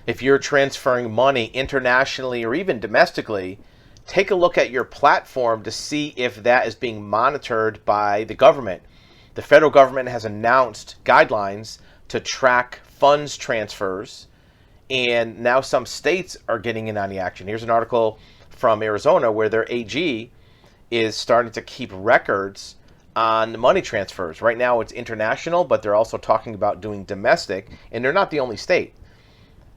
If you're transferring money internationally or even domestically, take a look at your platform to see if that is being monitored by the government. The federal government has announced guidelines to track funds transfers, and now some states are getting in on the action. Here's an article from Arizona where their AG is starting to keep records on money transfers. Right now it's international, but they're also talking about doing domestic, and they're not the only state.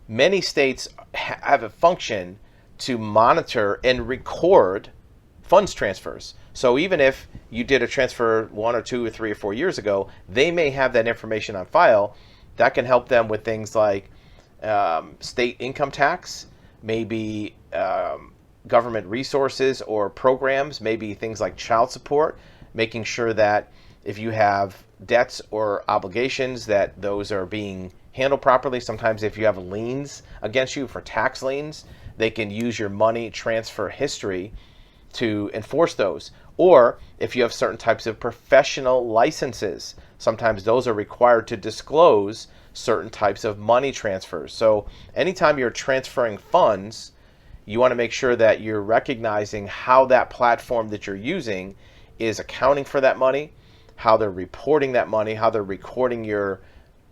Many states have a function to monitor and record funds transfers. So even if you did a transfer 1 or 2 or 3 or 4 years ago, they may have that information on file. That can help them with things like state income tax, maybe government resources or programs, maybe things like child support, making sure that if you have debts or obligations that those are being handled properly. Sometimes if you have liens against you for tax liens, they can use your money transfer history to enforce those. Or if you have certain types of professional licenses, sometimes those are required to disclose certain types of money transfers. So anytime you're transferring funds, you want to make sure that you're recognizing how that platform that you're using is accounting for that money, how they're reporting that money, how they're recording your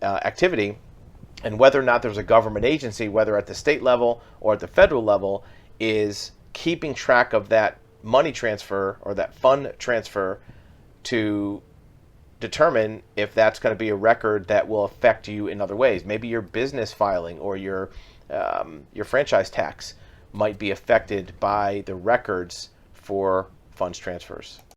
activity, and whether or not there's a government agency, whether at the state level or at the federal level, is keeping track of that money transfer or that fund transfer to determine if that's going to be a record that will affect you in other ways. Maybe your business filing or your franchise tax might be affected by the records for funds transfers.